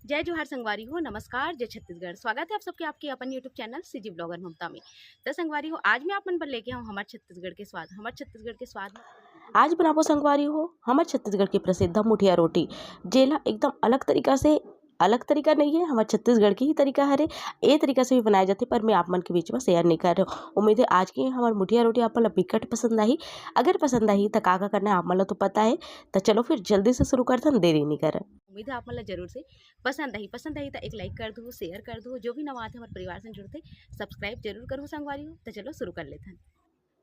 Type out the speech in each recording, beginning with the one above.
जय जोहार संगवारी हो, नमस्कार, जय छत्तीसगढ़। स्वागत है आप सबके आपके अपन यूट्यूब चैनल सीजी ब्लॉगर ममता में। तो संगवारी हो, आज मैं आप मन पर लेके आऊँ हमारे छत्तीसगढ़ के स्वाद। हमारे छत्तीसगढ़ के स्वाद में आज बनाबो संगवारी हो हमारे छत्तीसगढ़ की प्रसिद्ध मुठिया रोटी, जेला एकदम अलग तरीका नहीं है, हमारे छत्तीसगढ़ की ही तरीका हरे। ए तरीका से भी बनाया जाते, पर मैं आप मन के बीच में शेयर नहीं कर रहा हूँ। उम्मीद है आज की हमारी मुठिया रोटी आप मन ला बिकट पसंद आई। अगर पसंद आई तो का करना है आप मन ला तो पता है। तो चलो फिर जल्दी से शुरू करते हैं, देरी नहीं करें। उम्मीद है आप मन ला जरूर से पसंद आई तो एक लाइक कर दो, शेयर कर दो। जो भी नवा आते हमारे परिवार से जुड़ते सब्सक्राइब जरूर करो संगवारी हो। तो चलो शुरू कर लेते हैं।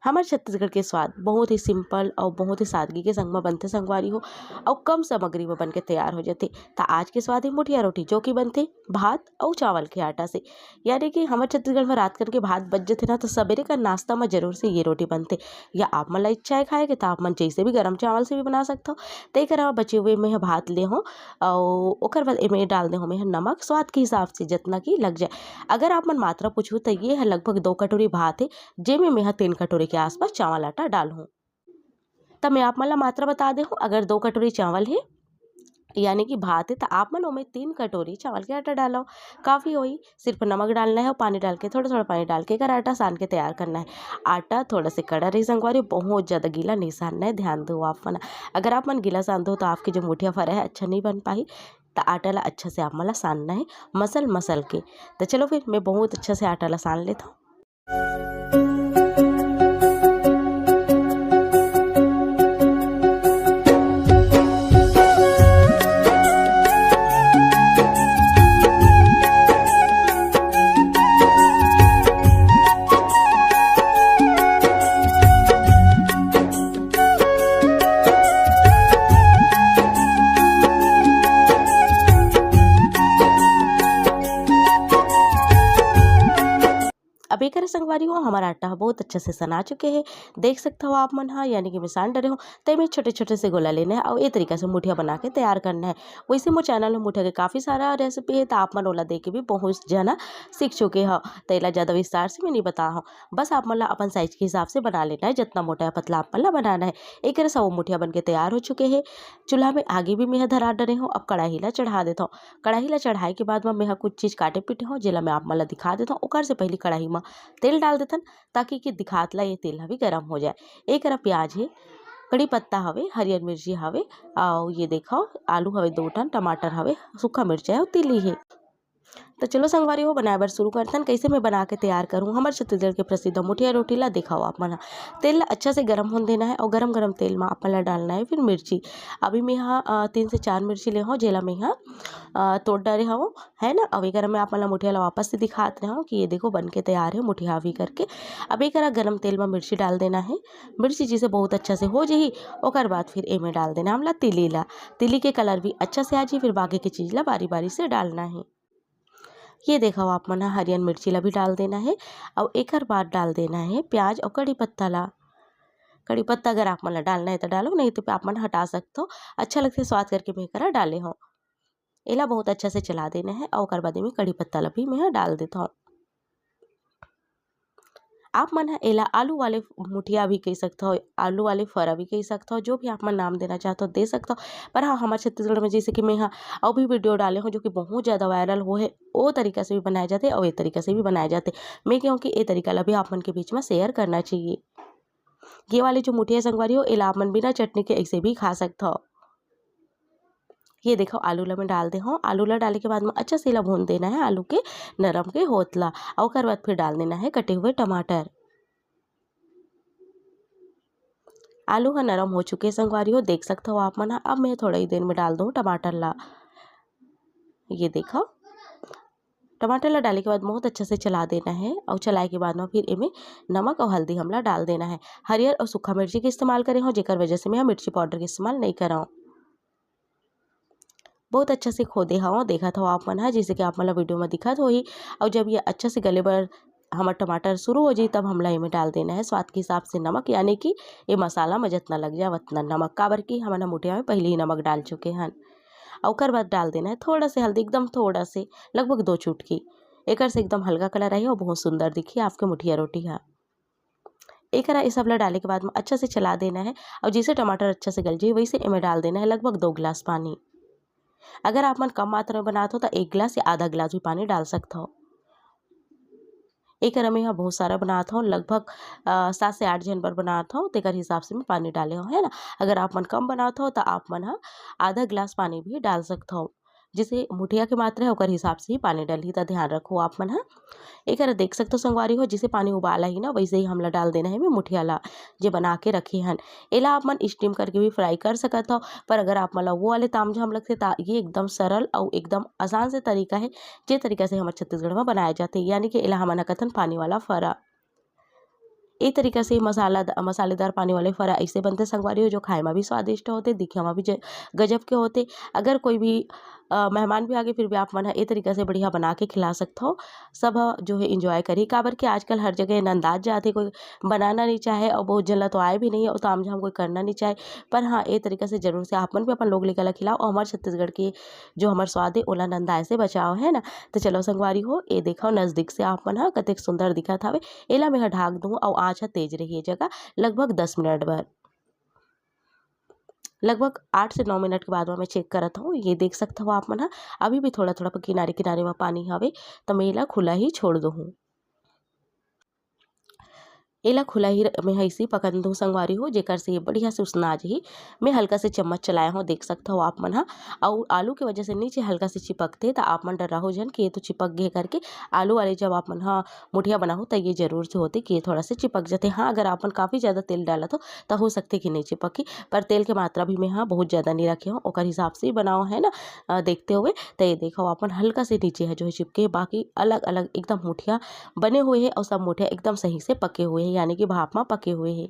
हमारे छत्तीसगढ़ के स्वाद बहुत ही सिंपल और बहुत ही सादगी के संग में बनते संगवारी हो, और कम सामग्री में बन के तैयार हो जाते। तो आज के स्वाद है मुठिया रोटी, जो कि बनते भात और चावल के आटा से। यानी कि हमारे छत्तीसगढ़ में रात करके भात बच जाते ना, तो सवेरे का नाश्ता में जरूर से ये रोटी बनते। या आप मन ला इच्छा है खाए के तो आप मन जैसे भी गर्म चावल से भी बना सकते हो। तो एक बचे हुए में भात ले हो और ओकर बाद इमें डाल दे हो में नमक स्वाद के हिसाब से जितना कि लग जाए। अगर आप मन मात्रा पूछू तो ये है लगभग 2 कटोरी भात है, जेमे में 3 कटोरी के आसपास चावल आटा डालूं। तब मैं आप मन ला मात्रा बता दे हूँ। अगर 2 कटोरी चावल है यानी कि भात है तो आप मन में 3 कटोरी चावल के आटा डालो, काफ़ी होई। सिर्फ नमक डालना है और पानी डाल के थोड़ा थोड़ा पानी डाल के कर आटा सान के तैयार करना है। आटा थोड़ा से कड़ा रही संगवारी, बहुत ज़्यादा गीला नहीं सानना है, ध्यान दो आप मन। अगर आप मन गीला सान दो तो आपकी जो मुठिया फरा है अच्छा नहीं बन पाई। तो आटा ला अच्छा से आप मन ला सानना है, मसल के। तो चलो फिर मैं बहुत अच्छा से आटा ला सान लेता हूँ। अब एक संगवारी हो हमारा आटा बहुत अच्छा से सना चुके हैं, देख सकते हो आप मन। हाँ यानी कि मैं सान डरे हो तो मैं छोटे छोटे से गोला लेना है और ये तरीका से मुठिया बना के तैयार करना है। वैसे मोर चैनल में मुठिया के काफ़ी सारा रेसिपी है, तो आप मन ओला देख के भी बहुत जना सीख चुके हो। तो एला ज़्यादा विस्तार से मैं नहीं बता हूँ, बस आप मन ला अपन साइज के हिसाब से बना लेना है, जितना मोटा या पतला आप मन ला बनाना है। एक तरह से वो मुठिया बन के तैयार हो चुके हैं। चूल्हा में आगे भी मैं धरा डरे हूँ। अब कढ़ाई ला चढ़ा देता हूँ। कढ़ाई ला चढ़ाई के बाद में मैं कुछ चीज़ काटे पीटे हूँ, जेला मैं आप मन ला दिखा देता हूँ। ओकर से पहले कढ़ाई में तेल डाल देथन, ताकि कि दिखातला ये तेल भी गर्म हो जाए। एक प्याज है, कड़ी पत्ता हवे, हरियर मिर्ची हवे, और ये देखो आलू हवे 2 टन, टमाटर हवे, सूखा मिर्चा है और तिली है। तो चलो संगवारी हो बनाए बर शुरू करते हैं। कैसे मैं बना के तैयार करूँ हमारे छत्तीसगढ़ के प्रसिद्ध मुठिया रोटी ला दिखाओ आप मन। तेल ला अच्छा से गर्म होने देना है, और गरम तेल में आप मन ला डालना है फिर मिर्ची। अभी मैं यहाँ 3 से 4 मिर्ची ले हूँ, जेला मैं यहाँ तोड़ डाले हूँ, है ना। अब एक मैं आप मन ला मुठिया ला वापस से दिखाते हूँ कि ये देखो बन के तैयार है मुठिया अभी करके। अब एक गरम तेल में मिर्ची डाल देना है। मिर्ची जिसे बहुत अच्छा से हो जाही, ओकर बाद फिर एमे डाल देना हमला तिली के कलर भी अच्छा से आ जाए। फिर बाकी की चीज़ ला बारी बारी से डालना है। ये देखो आप मन हरियर मिर्ची ला भी डाल देना है, और एक बाद डाल देना है प्याज और कड़ी पत्ता ला। कड़ी पत्ता अगर आप मन ला डालना है तो डालो, नहीं तो आप मन हटा सकते हो। अच्छा लगता है स्वाद करके मैं करा डाले हूँ। एला बहुत अच्छा से चला देना है, और ओकर बाद में कड़ी पत्ता ला भी मैं डाल देता हूँ। आप मन एला आलू वाले मुठिया भी कह सकते हो, आलू वाले फरा भी कह सकते हो, जो भी आप मन नाम देना चाहते हो दे सकते हो। पर हाँ हमारे छत्तीसगढ़ में जैसे कि मैं यहाँ और भी वीडियो डाले हूँ जो कि बहुत ज़्यादा वायरल हो है, वो तरीका से भी बनाए जाते और ये तरीका से भी बनाए जाते। मैं क्योंकि ये तरीका ला भी आप मन के बीच में शेयर करना चाहिए। ये वाली जो मुठिया संगवारी हो एला आप मन बिना चटनी के ऐसे भी खा सकते हो। ये देखो आलू ला मैं डाल दे हूँ। आलू ला डाले के बाद में अच्छा से ला भून देना है, आलू के नरम के होतला, और ओकर बाद फिर डाल देना है कटे हुए टमाटर। आलू का नरम हो चुके संगवारी हो, देख सकते हो आप मन। अब मैं थोड़ा ही देर में डाल दूँ टमाटर ला। ये देखो टमाटर ला डाले के बाद बहुत अच्छे से चला देना है, और चलाए के बाद में फिर इमें नमक और हल्दी हमला डाल देना है। हरियर और सूखा मिर्ची के इस्तेमाल करे हो, जेकर वजह से मैं मिर्ची पाउडर के इस्तेमाल नहीं कर रहा हूँ। बहुत अच्छे से खोदे हवा देखा था आप मन है, जैसे कि आप मतलब वीडियो में दिखत हो ही। और जब ये अच्छा से गले बर हमारा टमाटर शुरू हो जाए, तब हमला इमें डाल देना है स्वाद के हिसाब से नमक, यानी कि ये मसाला में जितना लग जाए उतना नमक। काबर की हमारा मुठिया में पहले ही नमक डाल चुके हैं। और ओकर बाद डाल देना है थोड़ा से हल्दी, एकदम थोड़ा से, लगभग 2 चुटकी। एक से एकदम हल्का कलर आई और बहुत सुंदर दिखी आपके मुठिया रोटी है। एक ये सब ला डाले के बाद में अच्छा से चला देना है, और जैसे टमाटर अच्छा से गल जाए वैसे इमें डाल देना है लगभग 2 गिलास पानी। अगर आप मन कम मात्रा में बनात हो तो 1 गिलास या आधा गिलास भी पानी डाल सकते हो। एकर में यहाँ बहुत सारा बनात हूँ, लगभग 7 से 8 जन बर बनात हूँ, तेकर हिसाब से मैं पानी डाले हूँ, है ना। अगर आप मन कम बनात हो तो आप मन ह आधा गिलास पानी भी डाल सकते हो। जैसे मुठिया के मात्रा है ओकर हिसाब से ही पानी डलही, त ध्यान रखो आप मन ह। एकर देख सकते हो संगवारी हो, जैसे पानी उबाला ही ना वैसे ही हमला डाल देना है मैं मुठिया ला जे बना के रखे हन। एला आप मन स्टीम करके भी फ्राई कर सकत हो, पर अगर आप मन वो वाले तामझाम लगथे ता ये एकदम सरल और एकदम आसान से तरीका है जे तरीका से हमारे छत्तीसगढ़ में बनाए जाते, यानी कि एला हमन ह कथन पानी वाला फरा। ए तरीका से मसालेदार पानी वाले फरा ऐसे बनते संगवारी हो, जो खाए में भी स्वादिष्ट होते, दिखे में भी गजब के होते। अगर कोई भी मेहमान भी आगे फिर भी आप मन ह ए तरीका से बढ़िया बना के खिला सकते हो। सब ह जो है एंजॉय करही, काबर कि आजकल हर जगह नंदात जाथे, कोई बनाना नहीं चाहे और बहुत जन ला तो आए भी नहीं है और तामझाम कोई करना नहीं चाहे। पर हाँ, ए तरीका से जरूर से आप मन भी अपन लोग लइका ला खिलाओ और हमारे छत्तीसगढ़ के जो हमार स्वाद है ओला नंदाए से बचाओ, है ना। तो चलो संगवारी हो, ए देखो नजदीक से आप मन ह कतेक सुंदर दिखत हवे। एला मैं ढाक दूँ और आँच ह तेज रही जगह लगभग 10 मिनट भर। लगभग 8 से 9 मिनट के बाद में मैं चेक करत हूँ, ये देख सकते हो आप मन ह। अभी भी थोड़ा-थोड़ा किनारे-किनारे में पानी हवे, तो मैं एला खुला ही छोड़ दूँ। एला खुला ही मैं ऐसे ही पकन दूँ संगवारी हो, जेकर से ये बढ़िया से उसना जाही। मैं हल्का से चम्मच चलाया हूँ, देख सकते हो आप मन ह। और आलू के वजह से नीचे हल्का से चिपकते, तो आप मन डरा हो जन कि ये तो चिपक गे करके। आलू वाले जब आप मन ह मुठिया बनाहो तो ये जरूर से होते कि ये थोड़ा से चिपक जाते। हाँ, अगर आप मन काफ़ी ज़्यादा तेल डालत हो तो हो सकते कि नहीं चिपकी, पर तेल के मात्रा भी मैं हाँ बहुत ज़्यादा नहीं रखे हूँ, ओकर हिसाब से ही बनाओ, है ना। देखते हुए तो ये देखो अपन हल्का से नीचे है जो है चिपके, बाकी अलग-अलग एकदम मुठिया बने हुए हैं और सब मुठिया एकदम सही से पके हुए हैं, यानी कि भाप में पके हुए हैं।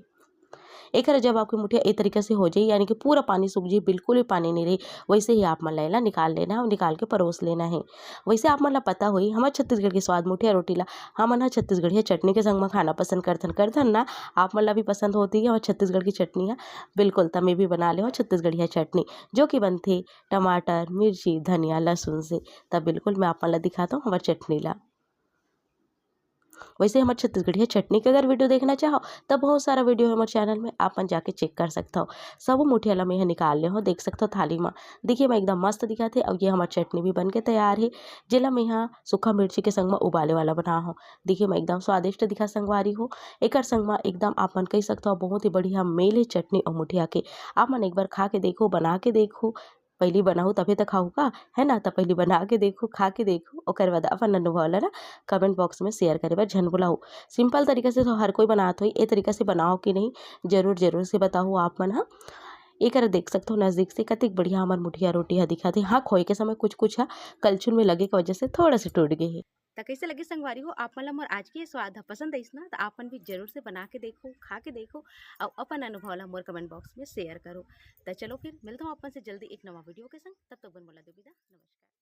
एक बार जब आपकी मुठिया एक तरीके से हो जाए, यानी कि पूरा पानी सूख जाए, बिल्कुल भी पानी नहीं रही, वैसे ही आप मन ला निकाल लेना है और निकाल के परोस लेना है। वैसे आप मन ला पता होई हमारे छत्तीसगढ़ के स्वाद मुठिया रोटी ला हमन ह छत्तीसगढ़िया चटनी के संग में खाना पसंद करथन ना। आप मन ला भी पसंद होती है और छत्तीसगढ़ की चटनी है, बिल्कुल त मैं भी बना ले हूँ छत्तीसगढ़िया चटनी, जो कि बनथे टमाटर, मिर्ची, धनिया, लहसुन से। तब बिल्कुल मैं आप मन ला दिखाता हूँ हमारी चटनी ला। वैसे हमारे छत्तीसगढ़िया चटनी के अगर वीडियो देखना चाहो तब बहुत सारा वीडियो है हमारे चैनल में, आप मन जाके चेक कर सकते हो। सब मुठिया ला मैं यहाँ निकाल ले हो, देख सकते हो थाली में। देखिए मैं एकदम मस्त दिखा थे और ये हमारी चटनी भी बन के तैयार है, जेला मैं यहाँ सूखा मिर्ची के संग में उबाले वाला बना हूँ। देखिए मैं एकदम स्वादिष्ट दिखा संगवारी हो। एकर संग में एकदम आप मन कह सकते हो बहुत ही बढ़िया मेल है चटनी और मुठिया के। आप मन एक बार खा के देखो, बना के देखो। पहली बनाऊ तभी तो खाऊ का, है ना। तो पहली बना के देखो, खा के देखो, ओकर बाद अपन अनुभव ला ना कमेंट बॉक्स में शेयर करे बर झन भुलाऊ। सिंपल तरीके से तो हर कोई बनात होई, ए तरीका से बनाओ कि नहीं जरूर से बताओ आप मन ह। एकर देख सकते हो नजदीक से कतेक बढ़िया हमार मुठिया रोटी ह दिखत हे। हाँ, खोए के समय कुछ ह कलछुल में लगे के वजह से थोड़ा से टूट गए हे। तो कैसे लगे संगवारी हो, आप मन ला मोर आज के ये स्वाद ह पसंद आइस ना, तो आप मन भी जरूर से बना के देखो, खा के देखो और अपन अनुभव ला मोर कमेंट बॉक्स में शेयर करो। तो चलो फिर मिलता हूँ अपन से जल्दी एक नवा वीडियो के संग, तब तक बन मोला दो विदा, नमस्कार।